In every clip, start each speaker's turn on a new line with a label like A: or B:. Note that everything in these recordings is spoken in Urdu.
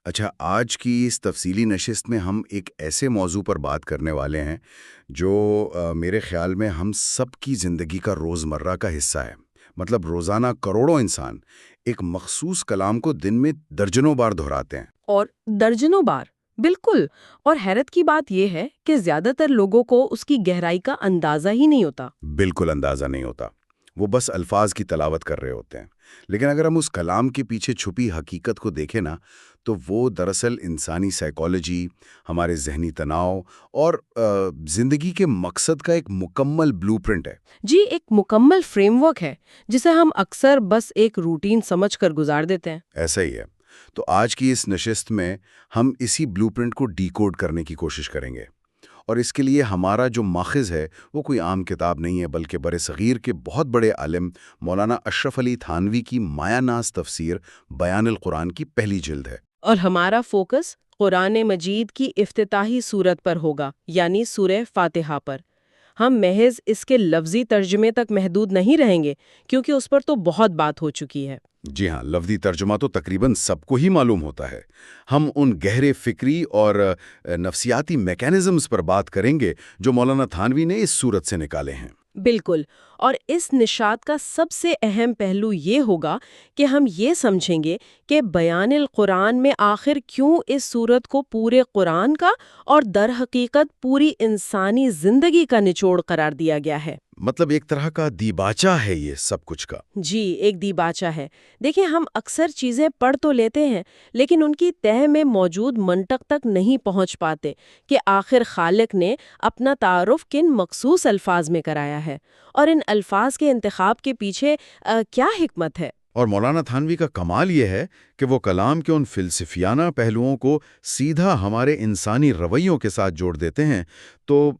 A: اچھا، آج کی اس تفصیلی نشست میں ہم ایک ایسے موضوع پر بات کرنے والے ہیں جو میرے خیال میں ہم سب کی زندگی کا روزمرہ کا حصہ ہے۔ مطلب روزانہ کروڑوں انسان ایک مخصوص کلام کو دن میں درجنوں بار دہراتے ہیں۔
B: اور درجنوں بار، بالکل۔ اور حیرت کی بات یہ ہے کہ زیادہ تر لوگوں کو اس کی گہرائی کا اندازہ ہی نہیں ہوتا۔
A: بالکل اندازہ نہیں ہوتا، وہ بس الفاظ کی تلاوت کر رہے ہوتے ہیں۔ لیکن اگر ہم اس کلام کے پیچھے چھپی حقیقت کو دیکھیں نا، تو وہ دراصل انسانی سائیکالوجی، ہمارے ذہنی تناؤ اور زندگی کے مقصد کا ایک مکمل بلو پرنٹ ہے۔
B: جی، ایک مکمل فریم ورک ہے جسے ہم اکثر بس ایک روٹین سمجھ کر گزار دیتے ہیں۔
A: ایسا ہی ہے۔ تو آج کی اس نشست میں ہم اسی بلو پرنٹ کو ڈی کوڈ کرنے کی کوشش کریں گے، اور اس کے لیے ہمارا جو ماخذ ہے وہ کوئی عام کتاب نہیں ہے، بلکہ برصغیر کے بہت بڑے عالم مولانا اشرف علی تھانوی کی مایہ ناز تفسیر بیان القرآن کی پہلی جلد ہے۔
B: اور ہمارا فوکس قرآن مجید کی افتتاحی سورت پر ہوگا، یعنی سورہ فاتحہ پر۔ ہم محض اس کے لفظی ترجمے تک محدود نہیں رہیں گے، کیونکہ اس پر تو بہت بات ہو چکی ہے۔
A: جی ہاں، لفظی ترجمہ تو تقریباً سب کو ہی معلوم ہوتا ہے۔ ہم ان گہرے فکری اور نفسیاتی میکینزمز پر بات کریں گے جو مولانا تھانوی نے اس صورت سے نکالے ہیں۔
B: بالکل، اور اس نشاط کا سب سے اہم پہلو یہ ہوگا کہ ہم یہ سمجھیں گے کہ بیان القرآن میں آخر کیوں اس صورت کو پورے قرآن کا اور در حقیقت پوری انسانی زندگی کا نچوڑ قرار دیا گیا ہے۔
A: مطلب ایک طرح کا دیباچہ ہے یہ سب کچھ کا۔
B: جی، ایک دیباچہ ہے۔ دیکھیں، ہم اکثر چیزیں پڑھ تو لیتے ہیں، لیکن ان کی تہہ میں موجود منطق تک نہیں پہنچ پاتے کہ آخر خالق نے اپنا تعارف کن مخصوص الفاظ میں کرایا ہے، اور ان الفاظ کے انتخاب کے پیچھے کیا حکمت ہے۔
A: اور مولانا تھانوی کا کمال یہ ہے کہ وہ کلام کے ان فلسفیانہ پہلوؤں کو سیدھا ہمارے انسانی رویوں کے ساتھ جوڑ دیتے ہیں۔ تو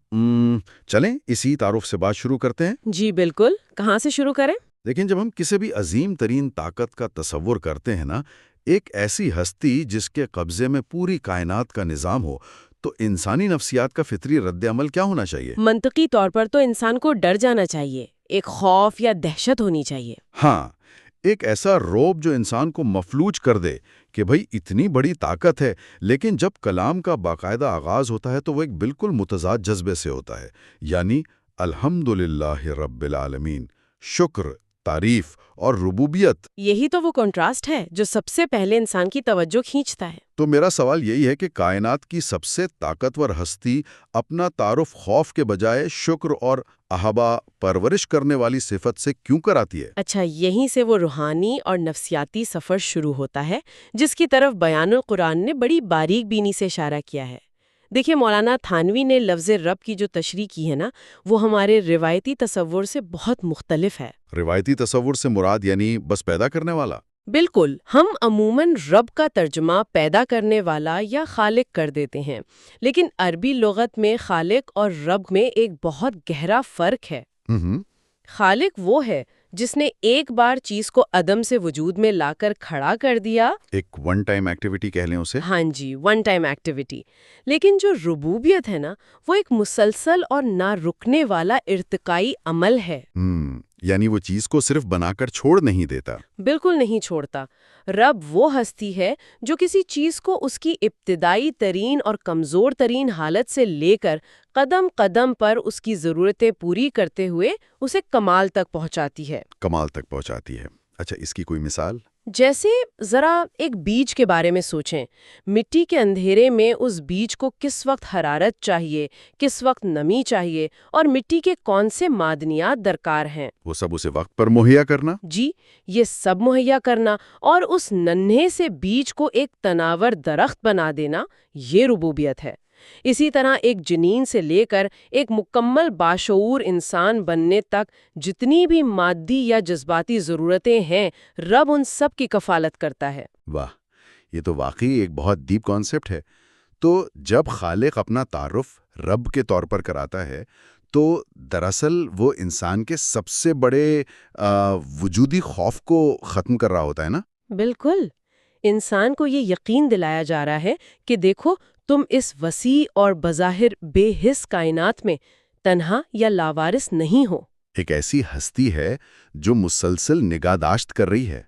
A: چلیں اسی تعارف سے بات شروع کرتے ہیں۔
B: جی بالکل، کہاں سے شروع کریں؟
A: لیکن جب ہم کسی بھی عظیم ترین طاقت کا تصور کرتے ہیں نا، ایک ایسی ہستی جس کے قبضے میں پوری کائنات کا نظام ہو، تو انسانی نفسیات کا فطری رد عمل کیا ہونا چاہیے؟
B: منطقی طور پر تو انسان کو ڈر جانا چاہیے، ایک خوف یا دہشت ہونی چاہیے۔
A: ہاں، ایک ایسا روب جو انسان کو مفلوج کر دے کہ بھئی اتنی بڑی طاقت ہے، لیکن جب کلام کا باقاعدہ آغاز ہوتا ہے تو وہ ایک بالکل متضاد جذبے سے ہوتا ہے، یعنی الحمدللہ رب العالمین، شکر، تعریف اور ربوبیت۔
B: یہی تو وہ کنٹراسٹ ہے جو سب سے پہلے انسان کی توجہ کھینچتا ہے۔
A: تو میرا سوال یہی ہے کہ کائنات کی سب سے طاقتور ہستی اپنا تعارف خوف کے بجائے شکر اور احابہ پرورش کرنے والی صفت سے کیوں کراتی ہے؟
B: اچھا، یہیں سے وہ روحانی اور نفسیاتی سفر شروع ہوتا ہے جس کی طرف بیان القرآن نے بڑی باریک بینی سے اشارہ کیا ہے۔ دیکھیں، مولانا تھانوی نے لفظ رب کی جو تشریح کی ہے نا، وہ ہمارے روایتی تصور سے بہت مختلف ہے۔
A: روایتی تصور سے مراد یعنی بس پیدا کرنے والا؟
B: بالکل، ہم عموماً رب کا ترجمہ پیدا کرنے والا یا خالق کر دیتے ہیں، لیکن عربی لغت میں خالق اور رب میں ایک بہت گہرا فرق ہے۔ خالق وہ ہے جس نے ایک بار چیز کو عدم سے وجود میں لا کر کھڑا کر دیا، ایک
A: ون ٹائم ایکٹیویٹی کہہ لیں اسے۔
B: ہاں جی، ون ٹائم ایکٹیویٹی۔ لیکن جو ربوبیت ہے نا، وہ ایک مسلسل اور نہ رکنے والا ارتقائی عمل ہے۔
A: یعنی وہ چیز کو صرف بنا کر چھوڑ نہیں دیتا۔
B: بالکل نہیں چھوڑتا۔ رب وہ ہستی ہے جو کسی چیز کو اس کی ابتدائی ترین اور کمزور ترین حالت سے لے کر قدم قدم پر اس کی ضرورتیں پوری کرتے ہوئے اسے کمال تک پہنچاتی ہے۔
A: کمال تک پہنچاتی ہے۔ اچھا، اس کی کوئی مثال؟
B: جیسے ذرا ایک بیج کے بارے میں سوچیں۔ مٹی کے اندھیرے میں اس بیج کو کس وقت حرارت چاہیے، کس وقت نمی چاہیے، اور مٹی کے کون سے معدنیات درکار ہیں،
A: وہ سب اسے وقت پر مہیا کرنا۔
B: جی، یہ سب مہیا کرنا اور اس ننھے سے بیج کو ایک تناور درخت بنا دینا، یہ ربوبیت ہے۔ اسی طرح ایک جنین سے لے کر ایک مکمل باشعور انسان بننے تک جتنی بھی مادی یا جذباتی ضرورتیں ہیں، رب ان سب کی کفالت کرتا ہے۔
A: واہ، یہ تو واقعی ایک بہت ڈیپ کانسیپٹ ہے۔ تو جب خالق اپنا تعارف رب کے طور پر کراتا ہے تو دراصل وہ انسان کے سب سے بڑے وجودی خوف کو ختم کر رہا ہوتا ہے نا؟
B: بالکل، انسان کو یہ یقین دلایا جا رہا ہے کہ دیکھو، تم اس وسیع اور بظاہر بے حس کائنات میں تنہا یا لاوارث نہیں ہو۔
A: ایک ایسی ہستی ہے جو مسلسل نگہداشت کر رہی ہے،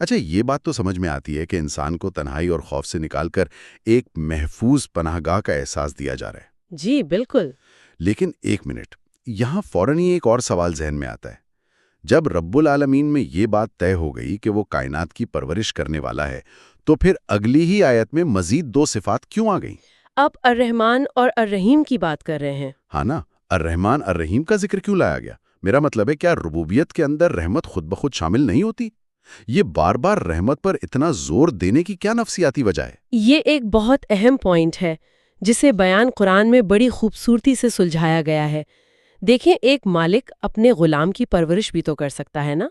A: اچھا، یہ بات تو سمجھ میں آتی ہے کہ انسان کو تنہائی اور خوف سے نکال کر ایک محفوظ پناہ گاہ کا احساس دیا جا رہا ہے۔
B: جی بالکل۔
A: لیکن ایک منٹ، یہاں فوراً ہی ایک اور سوال ذہن میں آتا ہے۔ جب رب العالمین میں یہ بات طے ہو گئی کہ وہ کائنات کی پرورش کرنے والا ہے، تو پھر اگلی ہی آیت میں مزید 2 صفات کیوں آ گئیں؟
B: آپ الرحمن اور الرحیم کی بات کر رہے ہیں۔
A: ہاں نا، الرحمن الرحیم کا ذکر کیوں لایا گیا؟ میرا مطلب ہے، کیا ربوبیت کے اندر رحمت خود بخود شامل نہیں ہوتی؟ یہ بار بار رحمت پر اتنا زور دینے کی کیا نفسیاتی وجہ ہے؟
B: یہ ایک بہت اہم پوائنٹ ہے جسے بیان قرآن میں بڑی خوبصورتی سے سلجھایا گیا ہے۔ دیکھیں، ایک مالک اپنے غلام کی پرورش بھی تو کر سکتا ہے نا؟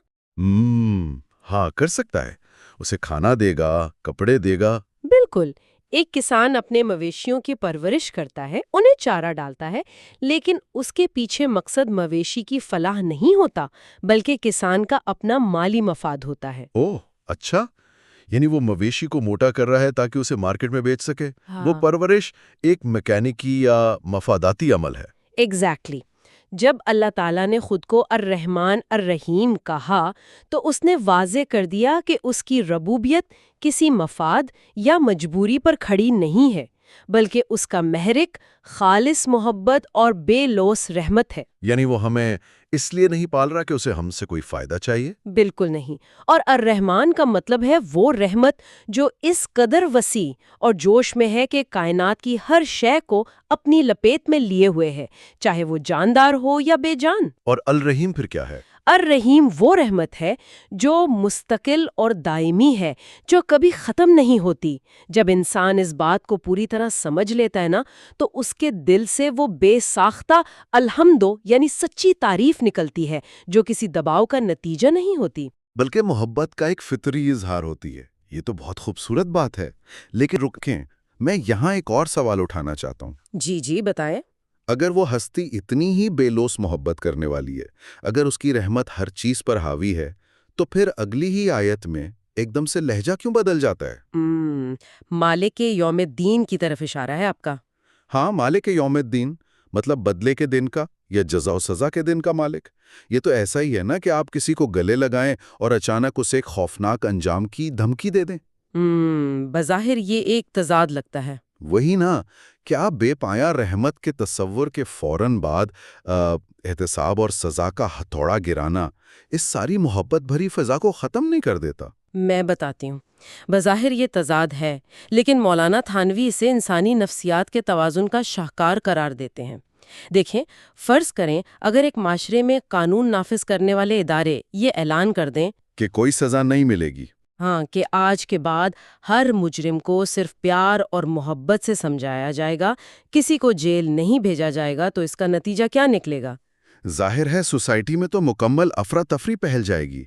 A: ہاں، کر سکتا ہے۔ اسے کھانا دے گا، کپڑے دے گا۔
B: بالکل۔ ایک کسان اپنے مویشیوں کی پرورش کرتا ہے، انہیں چارہ ڈالتا ہے، لیکن اس کے پیچھے مقصد مویشی کی فلاح نہیں ہوتا، بلکہ کسان کا اپنا مالی مفاد ہوتا ہے۔
A: اوہ، اچھا، یعنی وہ مویشی کو موٹا کر رہا ہے تاکہ اسے مارکیٹ میں بیچ سکے۔ وہ پرورش ایک میکینکی یا مفاداتی عمل ہے۔
B: ایگزیکٹلی۔ جب اللہ تعالیٰ نے خود کو الرحمن الرحیم کہا تو اس نے واضح کر دیا کہ اس کی ربوبیت کسی مفاد یا مجبوری پر کھڑی نہیں ہے، بلکہ اس کا محرک خالص محبت اور بے لوث رحمت ہے۔
A: یعنی وہ ہمیں اس لیے نہیں پال رہا کہ اسے ہم سے کوئی فائدہ چاہیے؟
B: بالکل نہیں۔ اور الرحمن کا مطلب ہے وہ رحمت جو اس قدر وسیع اور جوش میں ہے کہ کائنات کی ہر شے کو اپنی لپیٹ میں لیے ہوئے ہے، چاہے وہ جاندار ہو یا بے جان۔
A: اور الرحیم پھر کیا ہے؟
B: الرحیم وہ رحمت ہے جو مستقل اور دائمی ہے، جو کبھی ختم نہیں ہوتی۔ جب انسان اس بات کو پوری طرح سمجھ لیتا ہے نا، تو اس کے دل سے وہ بے ساختہ الحمدو یعنی سچی تعریف نکلتی ہے، جو کسی دباؤ کا نتیجہ نہیں ہوتی،
A: بلکہ محبت کا ایک فطری اظہار ہوتی ہے۔ یہ تو بہت خوبصورت بات ہے، لیکن رکیں، میں یہاں ایک اور سوال اٹھانا چاہتا ہوں۔
B: جی جی بتائیں۔
A: اگر وہ ہستی اتنی ہی بے لوث محبت کرنے والی ہے، اگر اس کی رحمت ہر چیز پر حاوی ہے، تو پھر اگلی ہی آیت میں ایک دم سے لہجہ کیوں بدل جاتا ہے؟
B: مالک یوم الدین کی طرف اشارہ ہے آپ کا؟
A: ہاں، مالک یوم الدین، مطلب بدلے کے دن کا یا جزا و سزا کے دن کا مالک۔ یہ تو ایسا ہی ہے نا کہ آپ کسی کو گلے لگائیں اور اچانک اسے ایک خوفناک انجام کی دھمکی دے دیں۔
B: بظاہر یہ ایک تضاد لگتا ہے۔
A: وہی نا، کیا بے پایا رحمت کے تصور کے فوراً بعد احتساب اور سزا کا ہتھوڑا گرانا اس ساری محبت بھری فضا کو ختم نہیں کر دیتا؟
B: میں بتاتی ہوں۔ بظاہر یہ تضاد ہے، لیکن مولانا تھانوی اسے انسانی نفسیات کے توازن کا شاہکار قرار دیتے ہیں۔ دیکھیں، فرض کریں اگر ایک معاشرے میں قانون نافذ کرنے والے ادارے یہ اعلان کر دیں
A: کہ کوئی سزا نہیں ملے گی،
B: ہاں، کہ آج کے بعد ہر مجرم کو صرف پیار اور محبت سے سمجھایا جائے گا، کسی کو جیل نہیں بھیجا جائے گا، تو اس کا نتیجہ کیا نکلے گا؟
A: ظاہر ہے سوسائٹی میں تو مکمل افراتفری پھیل جائے گی۔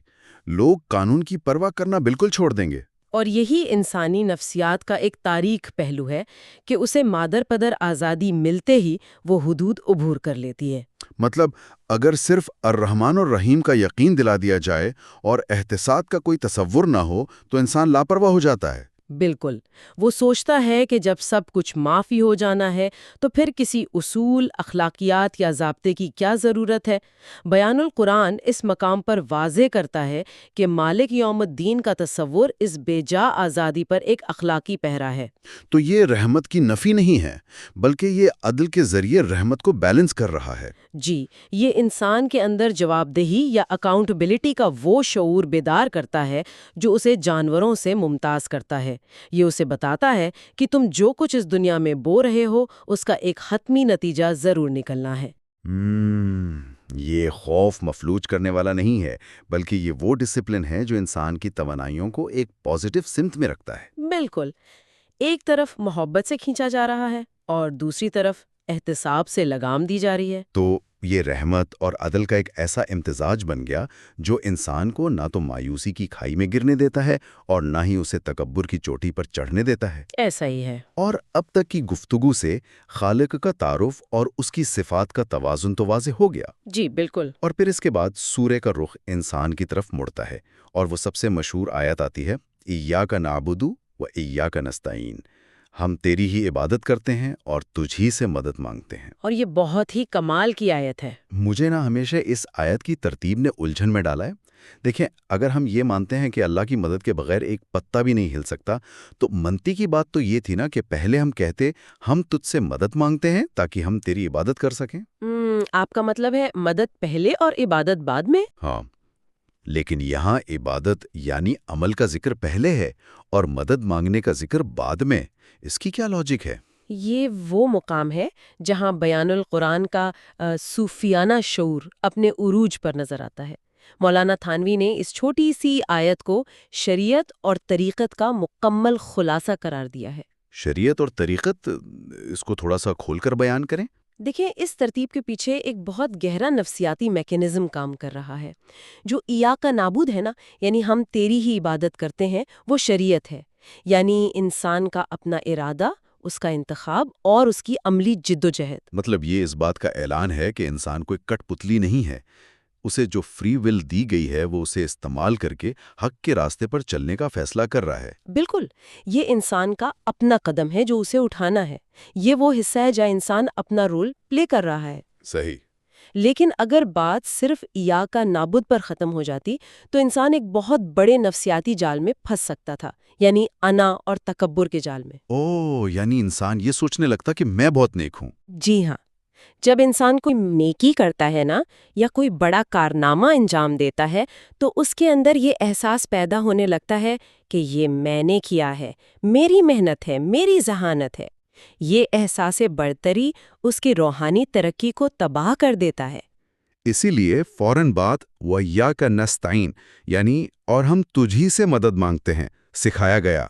A: لوگ قانون کی پرواہ کرنا بالکل چھوڑ دیں گے۔
B: اور یہی انسانی نفسیات کا ایک تاریک پہلو ہے کہ اسے مادر پدر آزادی ملتے ہی وہ حدود عبور کر لیتی ہے۔
A: مطلب اگر صرف الرحمن اور رحیم کا یقین دلا دیا جائے اور احتساب کا کوئی تصور نہ ہو تو انسان لاپرواہ ہو جاتا ہے۔
B: بالکل، وہ سوچتا ہے کہ جب سب کچھ معافی ہو جانا ہے تو پھر کسی اصول، اخلاقیات یا ضابطے کی کیا ضرورت ہے؟ بیان القرآن اس مقام پر واضح کرتا ہے کہ مالک یوم الدین کا تصور اس بے جا آزادی پر ایک اخلاقی پہرا ہے۔
A: تو یہ رحمت کی نفی نہیں ہے، بلکہ یہ عدل کے ذریعے رحمت کو بیلنس کر رہا ہے۔
B: جی، یہ انسان کے اندر جواب دہی یا اکاؤنٹیبلٹی کا وہ شعور بیدار کرتا ہے جو اسے جانوروں سے ممتاز کرتا ہے۔ یہ اسے بتاتا ہے کہ تم جو کچھ اس دنیا میں بو رہے ہو اس کا ایک حتمی نتیجہ ضرور نکلنا ہے۔
A: یہ خوف مفلوج کرنے والا نہیں ہے، بلکہ یہ وہ ڈسپلن ہے جو انسان کی توانائیوں کو ایک پازیٹیو سمت میں رکھتا ہے۔
B: بالکل، ایک طرف محبت سے کھینچا جا رہا ہے اور دوسری طرف احتساب سے لگام دی جا رہی ہے۔
A: تو یہ رحمت اور عدل کا ایک ایسا امتزاج بن گیا جو انسان کو نہ تو مایوسی کی کھائی میں گرنے دیتا ہے اور نہ ہی اسے تکبر کی چوٹی پر چڑھنے دیتا ہے۔
B: ایسا ہی ہے۔
A: اور اب تک کی گفتگو سے خالق کا تعارف اور اس کی صفات کا توازن تو واضح ہو گیا۔
B: جی بالکل۔
A: اور پھر اس کے بعد سورہ کا رخ انسان کی طرف مڑتا ہے اور وہ سب سے مشہور آیت آتی ہے، ایاک نعبد و ایاک نستعین، ہم تیری ہی عبادت کرتے ہیں اور تجھ ہی سے مدد مانگتے ہیں۔
B: اور یہ بہت ہی کمال کی آیت ہے۔
A: مجھے ہمیشہ اس آیت کی ترتیب نے الجھن میں ڈالا ہے۔ دیکھیں، اگر ہم یہ مانتے ہیں کہ اللہ کی مدد کے بغیر ایک پتا بھی نہیں ہل سکتا، تو منطقی بات تو یہ تھی نا کہ پہلے ہم کہتے ہم تجھ سے مدد مانگتے ہیں تاکہ ہم تیری عبادت کر سکیں۔
B: آپ کا مطلب ہے مدد پہلے اور عبادت بعد میں؟
A: ہاں، لیکن یہاں عبادت یعنی عمل کا ذکر پہلے ہے اور مدد مانگنے کا ذکر بعد میں۔ اس کی کیا لاجک ہے؟
B: یہ وہ مقام ہے جہاں بیان القرآن کا صوفیانہ شعور اپنے عروج پر نظر آتا ہے۔ مولانا تھانوی نے اس چھوٹی سی آیت کو شریعت اور طریقت کا مکمل خلاصہ قرار دیا ہے۔
A: شریعت اور طریقت، اس کو تھوڑا سا کھول کر بیان کریں۔
B: دیکھیں، اس ترتیب کے پیچھے ایک بہت گہرا نفسیاتی میکینزم کام کر رہا ہے۔ جو ایاک نعبد ہے نا، یعنی ہم تیری ہی عبادت کرتے ہیں، وہ شریعت ہے، یعنی انسان کا اپنا ارادہ، اس کا انتخاب اور اس کی عملی جدوجہد۔
A: مطلب یہ اس بات کا اعلان ہے کہ انسان کوئی کٹ پتلی نہیں ہے، اسے جو فری ول دی گئی ہے وہ اسے استعمال کر کے حق کے راستے پر چلنے کا فیصلہ کر رہا ہے۔
B: بالکل، یہ انسان کا اپنا قدم ہے جو اسے اٹھانا ہے۔ یہ وہ حصہ ہے جہاں انسان اپنا رول پلے کر رہا ہے۔
A: صحیح۔
B: لیکن اگر بات صرف ایاک نعبد پر ختم ہو جاتی تو انسان ایک بہت بڑے نفسیاتی جال میں پھنس سکتا تھا، یعنی انا اور تکبر کے جال میں۔
A: یعنی انسان یہ سوچنے لگتا کہ میں بہت نیک ہوں۔
B: جی ہاں، جب انسان کوئی نیکی کرتا ہے نا، یا کوئی بڑا کارنامہ انجام دیتا ہے، تو اس کے اندر یہ احساس پیدا ہونے لگتا ہے کہ یہ میں نے کیا ہے، میری محنت ہے، میری ذہانت ہے۔ یہ احساس برتری اس کی روحانی ترقی کو تباہ کر دیتا ہے۔
A: اسی لیے فوراً بات وَإِيَّاكَ نَسْتَعِينُ یعنی اور ہم تجھی سے مدد مانگتے ہیں سکھایا گیا۔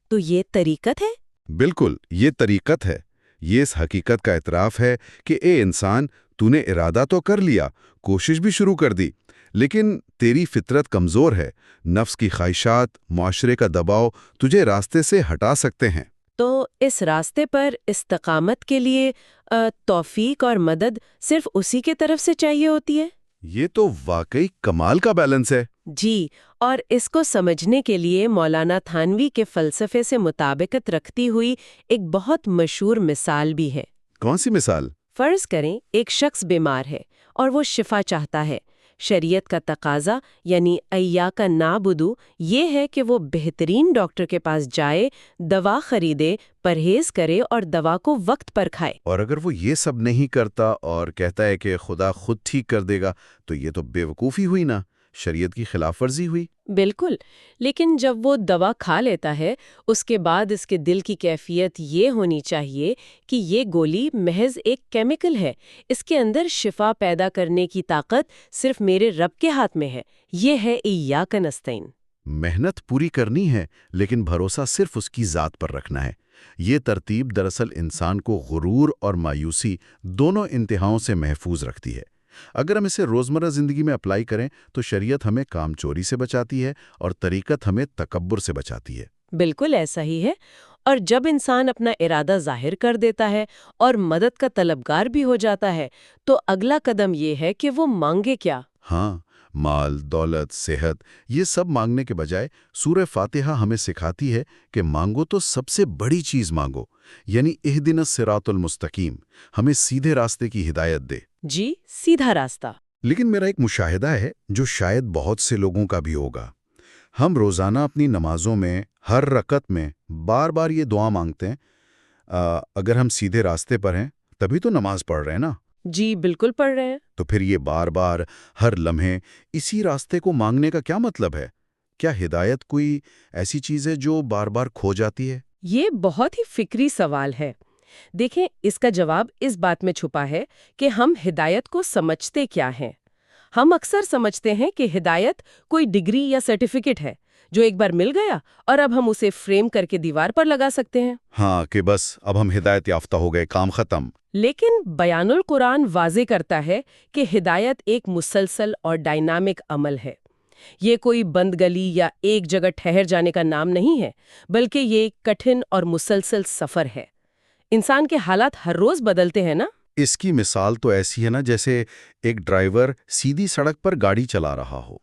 B: تو یہ طریقت ہے؟
A: بالکل، یہ طریقت ہے۔ یہ اس حقیقت کا اعتراف ہے کہ اے انسان، تو نے ارادہ تو کر لیا، کوشش بھی شروع کر دی، لیکن تیری فطرت کمزور ہے، نفس کی خواہشات، معاشرے کا دباؤ تجھے راستے سے ہٹا سکتے ہیں۔
B: تو اس راستے پر استقامت کے لیے توفیق اور مدد صرف اسی کے طرف سے چاہیے ہوتی ہے؟
A: یہ تو واقعی کمال کا بیلنس ہے۔
B: جی، اور اس کو سمجھنے کے لیے مولانا تھانوی کے فلسفے سے مطابقت رکھتی ہوئی ایک بہت مشہور مثال بھی ہے۔
A: کون سی مثال؟
B: فرض کریں ایک شخص بیمار ہے اور وہ شفا چاہتا ہے۔ شریعت کا تقاضا یعنی ایاک نعبد یہ ہے کہ وہ بہترین ڈاکٹر کے پاس جائے، دوا خریدے، پرہیز کرے اور دوا کو وقت پر کھائے۔
A: اور اگر وہ یہ سب نہیں کرتا اور کہتا ہے کہ خدا خود ٹھیک کر دے گا، تو یہ تو بے وقوفی ہوئی نا، شریعت کی خلاف ورزی ہوئی۔
B: بالکل، لیکن جب وہ دوا کھا لیتا ہے، اس کے بعد اس کے دل کی کیفیت یہ ہونی چاہیے کہ یہ گولی محض ایک کیمیکل ہے، اس کے اندر شفا پیدا کرنے کی طاقت صرف میرے رب کے ہاتھ میں ہے۔ یہ ہے ایاک نستعین۔
A: محنت پوری کرنی ہے، لیکن بھروسہ صرف اس کی ذات پر رکھنا ہے۔ یہ ترتیب دراصل انسان کو غرور اور مایوسی دونوں انتہاؤں سے محفوظ رکھتی ہے۔ اگر ہم اسے روزمرہ زندگی میں اپلائی کریں تو شریعت ہمیں کام چوری سے بچاتی ہے اور طریقت ہمیں تکبر سے بچاتی ہے۔
B: بالکل ایسا ہی ہے، اور جب انسان اپنا ارادہ ظاہر کر دیتا ہے اور مدد کا طلبگار بھی ہو جاتا ہے، تو اگلا قدم یہ ہے کہ وہ مانگے کیا؟
A: ہاں، مال، دولت، صحت، یہ سب مانگنے کے بجائے سورہ فاتحہ ہمیں سکھاتی ہے کہ مانگو تو سب سے بڑی چیز مانگو، یعنی اہدنا الصراط المستقیم، ہمیں سیدھے راستے کی ہدایت دے۔
B: جی، سیدھا راستہ۔
A: لیکن میرا ایک مشاہدہ ہے جو شاید بہت سے لوگوں کا بھی ہوگا۔ ہم روزانہ اپنی نمازوں میں ہر رکعت میں بار بار یہ دعا مانگتے ہیں، اگر ہم سیدھے راستے پر ہیں تبھی تو نماز پڑھ رہے ہیں نا۔
B: جی بالکل پڑھ رہے ہیں۔
A: تو پھر یہ بار بار ہر لمحے اسی راستے کو مانگنے کا کیا مطلب ہے؟ کیا ہدایت کوئی ایسی چیز ہے جو بار بار کھو جاتی ہے؟
B: یہ بہت ہی فکری سوال ہے۔ دیکھیں، اس کا جواب اس بات میں چھپا ہے کہ ہم ہدایت کو سمجھتے کیا ہیں۔ ہم اکثر سمجھتے ہیں کہ ہدایت کوئی ڈگری یا سرٹیفکیٹ ہے جو ایک بار مل گیا اور اب ہم اسے فریم کر کے دیوار پر لگا سکتے ہیں۔
A: ہاں، کہ بس اب ہم ہدایت یافتہ ہو گئے، کام ختم۔
B: لیکن بیان القرآن واضح کرتا ہے کہ ہدایت ایک مسلسل اور ڈائنامک عمل ہے۔ یہ کوئی بند گلی یا ایک جگہ ٹھہر جانے کا نام نہیں ہے، بلکہ یہ ایک کٹھن اور مسلسل سفر ہے۔ انسان کے حالات ہر روز بدلتے ہیں نا۔
A: اس کی مثال تو ایسی ہے نا جیسے ایک ڈرائیور سیدھی سڑک پر گاڑی چلا رہا ہو۔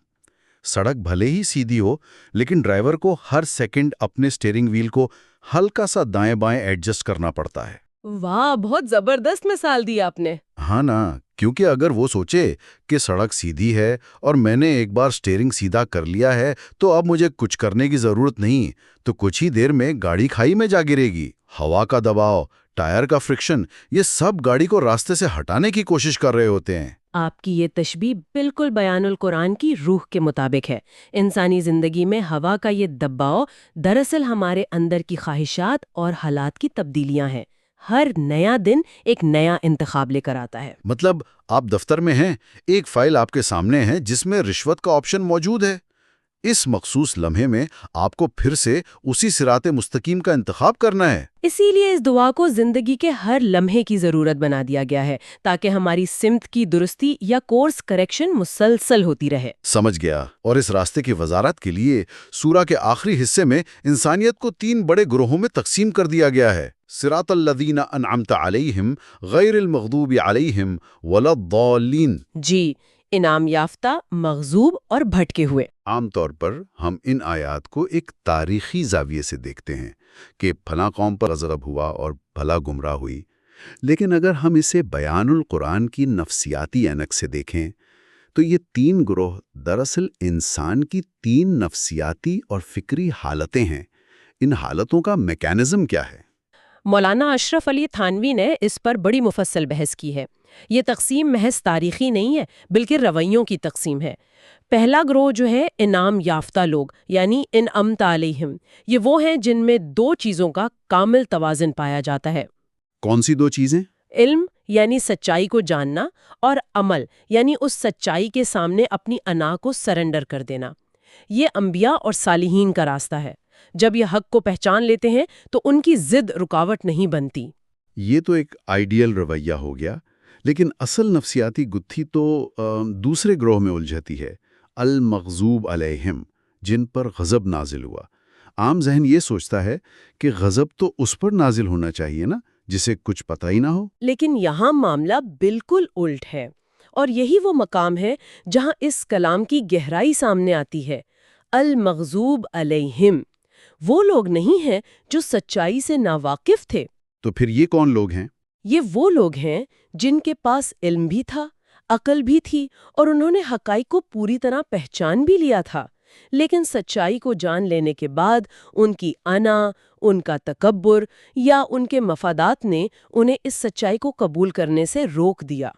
A: سڑک بھلے ہی سیدھی ہو، لیکن ڈرائیور کو ہر سیکنڈ اپنے سٹیئرنگ وہیل کو ہلکا سا دائیں بائیں ایڈجسٹ کرنا پڑتا ہے۔
B: واہ، بہت زبردست مثال دی آپ نے۔
A: ہاں نا، کیونکہ اگر وہ سوچے کہ سڑک سیدھی ہے اور میں نے ایک بار سٹیئرنگ سیدھا کر لیا ہے تو اب مجھے کچھ کرنے کی ضرورت نہیں، تو کچھ ہی دیر میں گاڑی کھائی میں جا گرے گی۔ ہوا کا دباؤ، ٹائر کا فرکشن، یہ سب گاڑی کو راستے سے ہٹانے کی کوشش کر رہے ہوتے ہیں۔
B: آپ کی یہ تشبیہ بالکل بیان القرآن کی روح کے مطابق ہے۔ انسانی زندگی میں ہوا کا یہ دباؤ دراصل ہمارے اندر کی خواہشات اور حالات کی تبدیلیاں ہیں۔ ہر نیا دن ایک نیا انتخاب لے کر آتا ہے۔
A: مطلب آپ دفتر میں ہیں، ایک فائل آپ کے سامنے ہے جس میں رشوت کا آپشن موجود ہے۔ اس مخصوص لمحے میں آپ کو پھر سے اسی صراط مستقیم کا انتخاب کرنا ہے۔
B: اسی لیے اس دعا کو زندگی کے ہر لمحے کی ضرورت بنا دیا گیا ہے، تاکہ ہماری سمت کی درستی یا کورس کریکشن مسلسل ہوتی رہے۔
A: سمجھ گیا۔ اور اس راستے کی وضاحت کے لیے سورہ کے آخری حصے میں انسانیت کو 3 بڑے گروہوں میں تقسیم کر دیا گیا ہے۔ صراط الذین انعمت علیہم غیر المغضوب علیہم ولا الضالین۔
B: جی، انعام یافتہ، مغضوب اور بھٹکے ہوئے۔
A: عام طور پر ہم ان آیات کو ایک تاریخی زاویے سے دیکھتے ہیں کہ فلاں قوم پر غضب ہوا اور بھلا گمراہ ہوئی، لیکن اگر ہم اسے بیان القرآن کی نفسیاتی اینک سے دیکھیں تو یہ 3 گروہ دراصل انسان کی 3 نفسیاتی اور فکری حالتیں ہیں۔ ان حالتوں کا میکانزم کیا ہے؟
B: مولانا اشرف علی تھانوی نے اس پر بڑی مفصل بحث کی ہے۔ یہ تقسیم محض تاریخی نہیں ہے، بلکہ رویوں کی تقسیم ہے۔ پہلا گروہ جو ہے انعام یافتہ لوگ، یعنی انعمت علیہم، یہ وہ ہیں جن میں 2 چیزوں کا کامل توازن پایا جاتا ہے۔
A: کون سی 2 چیزیں؟
B: علم یعنی سچائی کو جاننا، اور عمل یعنی اس سچائی کے سامنے اپنی انا کو سرنڈر کر دینا۔ یہ انبیاء اور صالحین کا راستہ ہے۔ جب یہ حق کو پہچان لیتے ہیں تو ان کی ضد رکاوٹ نہیں بنتی۔
A: یہ تو ایک آئیڈیل رویہ ہو گیا، لیکن اصل نفسیاتی گتھی تو دوسرے گروہ میں الجھتی ہے، المغضوب علیہم، جن پر غضب نازل ہوا۔ عام ذہن یہ سوچتا ہے کہ غضب تو اس پر نازل ہونا چاہیے نا جسے کچھ پتہ ہی نہ ہو۔
B: لیکن یہاں معاملہ بالکل الٹ ہے، اور یہی وہ مقام ہے جہاں اس کلام کی گہرائی سامنے آتی ہے۔ المغضوب علیہم وہ لوگ نہیں ہیں جو سچائی سے ناواقف تھے۔
A: تو پھر یہ کون لوگ ہیں؟
B: یہ وہ لوگ ہیں جن کے پاس علم بھی تھا، عقل بھی تھی، اور انہوں نے حقائق کو پوری طرح پہچان بھی لیا تھا، لیکن سچائی کو جان لینے کے بعد ان کی انا، ان کا تکبر یا ان کے مفادات نے انہیں اس سچائی کو قبول کرنے سے روک دیا۔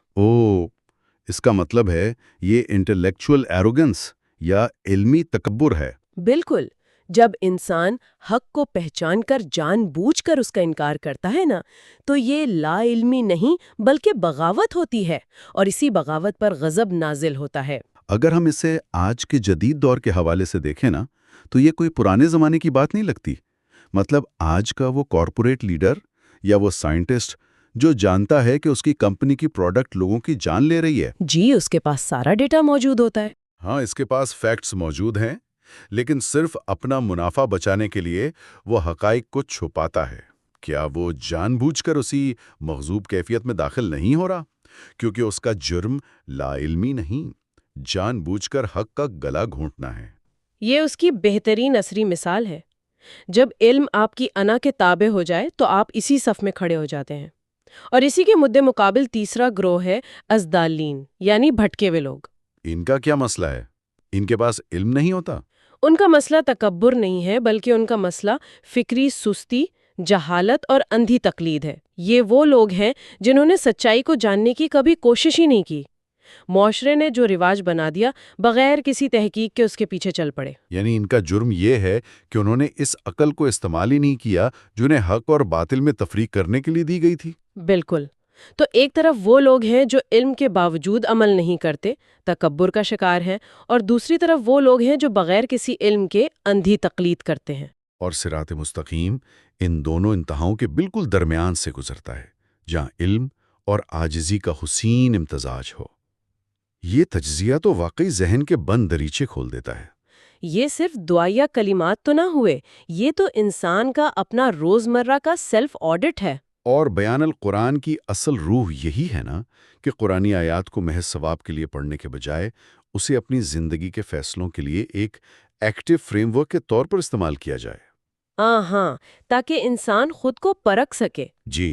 A: اس کا مطلب ہے یہ انٹلیکچول ایروگنس یا علمی تکبر ہے۔
B: بالکل، جب انسان حق کو پہچان کر جان بوجھ کر اس کا انکار کرتا ہے نا، تو یہ لا علمی نہیں بلکہ بغاوت ہوتی ہے، اور اسی بغاوت پر غضب نازل ہوتا ہے۔
A: اگر ہم اسے آج کے جدید دور کے حوالے سے دیکھیں نا، تو یہ کوئی پرانے زمانے کی بات نہیں لگتی۔ مطلب آج کا وہ کارپوریٹ لیڈر یا وہ سائنٹسٹ جو جانتا ہے کہ اس کی کمپنی کی پروڈکٹ لوگوں کی جان لے رہی ہے،
B: جی، اس کے پاس سارا ڈیٹا موجود ہوتا ہے۔
A: ہاں، اس کے پاس فیکٹس موجود ہیں، لیکن صرف اپنا منافع بچانے کے لیے وہ حقائق کو چھپاتا ہے۔ کیا وہ جان بوجھ کر اسی مغضوب کیفیت میں داخل نہیں ہو رہا؟ کیونکہ اس کا جرم لا علمی نہیں، جان بوجھ کر حق کا گلا گھونٹنا ہے۔
B: یہ اس کی بہترین عصری مثال ہے۔ جب علم آپ کی انا کے تابع ہو جائے تو آپ اسی صف میں کھڑے ہو جاتے ہیں۔ اور اسی کے مدِ مقابل تیسرا گروہ ہے ازدالین، یعنی بھٹکے ہوئے لوگ۔
A: ان کا کیا مسئلہ ہے؟ ان کے پاس علم نہیں ہوتا؟
B: ان کا مسئلہ تکبر نہیں ہے، بلکہ ان کا مسئلہ فکری سستی، جہالت اور اندھی تقلید ہے۔ یہ وہ لوگ ہیں جنہوں نے سچائی کو جاننے کی کبھی کوشش ہی نہیں کی۔ معاشرے نے جو رواج بنا دیا، بغیر کسی تحقیق کے اس کے پیچھے چل پڑے۔
A: یعنی ان کا جرم یہ ہے کہ انہوں نے اس عقل کو استعمال ہی نہیں کیا جو انہیں حق اور باطل میں تفریق کرنے کے لیے دی گئی تھی۔
B: بالکل۔ تو ایک طرف وہ لوگ ہیں جو علم کے باوجود عمل نہیں کرتے، تکبر کا شکار ہیں، اور دوسری طرف وہ لوگ ہیں جو بغیر کسی علم کے اندھی تقلید کرتے ہیں۔
A: اور صراط مستقیم ان دونوں انتہاؤں کے بالکل درمیان سے گزرتا ہے، جہاں علم اور عاجزی کا حسین امتزاج ہو۔ یہ تجزیہ تو واقعی ذہن کے بند دریچے کھول دیتا ہے۔
B: یہ صرف دعائیہ کلمات تو نہ ہوئے، یہ تو انسان کا اپنا روزمرہ کا سیلف آڈٹ ہے۔
A: اور بیان القرآن کی اصل روح یہی ہے نا کہ قرآنی آیات کو محض ثواب کے لیے پڑھنے کے بجائے اسے اپنی زندگی کے فیصلوں کے لیے ایک ایکٹیو فریم ورک کے طور پر استعمال کیا جائے۔
B: ہاں، تاکہ انسان خود کو پرکھ سکے۔
A: جی،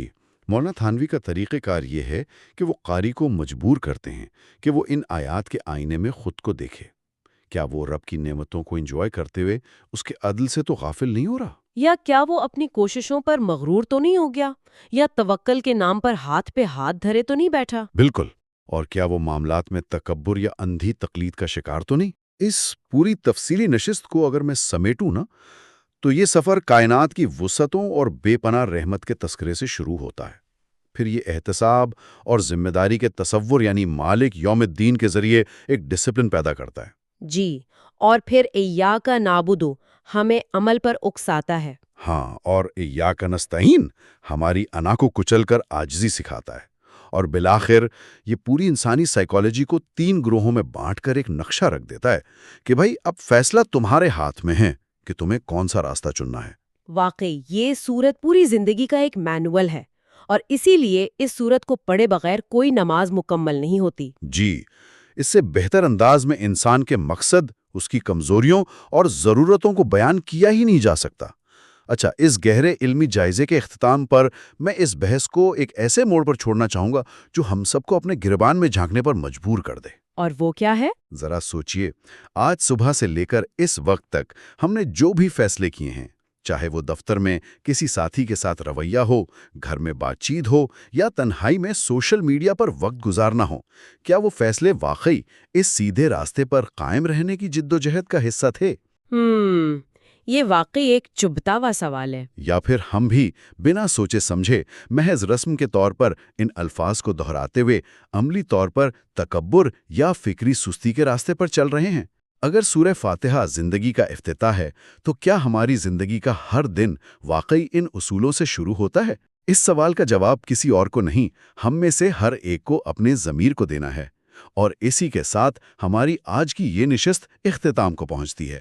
A: مولانا تھانوی کا طریقہ کار یہ ہے کہ وہ قاری کو مجبور کرتے ہیں کہ وہ ان آیات کے آئینے میں خود کو دیکھے۔ کیا وہ رب کی نعمتوں کو انجوائے کرتے ہوئے اس کے عدل سے تو غافل نہیں ہو رہا؟
B: یا کیا وہ اپنی کوششوں پر مغرور تو نہیں ہو گیا؟ یا توکل کے نام پر ہاتھ پہ ہاتھ دھرے تو نہیں بیٹھا؟
A: بالکل۔ اور کیا وہ معاملات میں تکبر یا اندھی تقلید کا شکار تو نہیں؟ اس پوری تفصیلی نشست کو اگر میں سمیٹوں نا، تو یہ سفر کائنات کی وسعتوں اور بے پناہ رحمت کے تذکرے سے شروع ہوتا ہے۔ پھر یہ احتساب اور ذمہ داری کے تصور یعنی مالک یوم الدین کے ذریعے ایک ڈسپلن پیدا کرتا ہے۔
B: جی، اور پھر ایاک نعبدو ہمیں عمل پر اکساتا ہے۔
A: ہاں، اور ایاک نستعین ہماری انا کو کچل کر عاجزی سکھاتا ہے۔ اور بالآخر یہ پوری انسانی سائیکالوجی کو 3 گروہوں میں بانٹ کر ایک نقشہ رکھ دیتا ہے کہ بھائی اب فیصلہ تمہارے ہاتھ میں ہے کہ تمہیں کون سا راستہ چننا ہے۔
B: واقعی یہ سورت پوری زندگی کا ایک مینول ہے، اور اسی لیے اس سورت کو پڑھے بغیر کوئی نماز مکمل نہیں ہوتی۔
A: جی، اس سے بہتر انداز میں انسان کے مقصد، اس کی کمزوریوں اور ضرورتوں کو بیان کیا ہی نہیں جا سکتا۔ اچھا، اس گہرے علمی جائزے کے اختتام پر میں اس بحث کو ایک ایسے موڑ پر چھوڑنا چاہوں گا جو ہم سب کو اپنے گریبان میں جھانکنے پر مجبور کر دے۔
B: اور وہ کیا ہے؟
A: ذرا سوچئے، آج صبح سے لے کر اس وقت تک ہم نے جو بھی فیصلے کیے ہیں، چاہے وہ دفتر میں کسی ساتھی کے ساتھ رویہ ہو، گھر میں بات چیت ہو، یا تنہائی میں سوشل میڈیا پر وقت گزارنا ہو، کیا وہ فیصلے واقعی اس سیدھے راستے پر قائم رہنے کی جدوجہد کا حصہ تھے؟
B: یہ واقعی ایک چبھتا ہوا سوال ہے۔
A: یا پھر ہم بھی بنا سوچے سمجھے محض رسم کے طور پر ان الفاظ کو دہراتے ہوئے عملی طور پر تکبر یا فکری سستی کے راستے پر چل رہے ہیں؟ اگر سورہ فاتحہ زندگی کا افتتاح ہے، تو کیا ہماری زندگی کا ہر دن واقعی ان اصولوں سے شروع ہوتا ہے؟ اس سوال کا جواب کسی اور کو نہیں، ہم میں سے ہر ایک کو اپنے ضمیر کو دینا ہے۔ اور اسی کے ساتھ ہماری آج کی یہ نشست اختتام کو پہنچتی ہے۔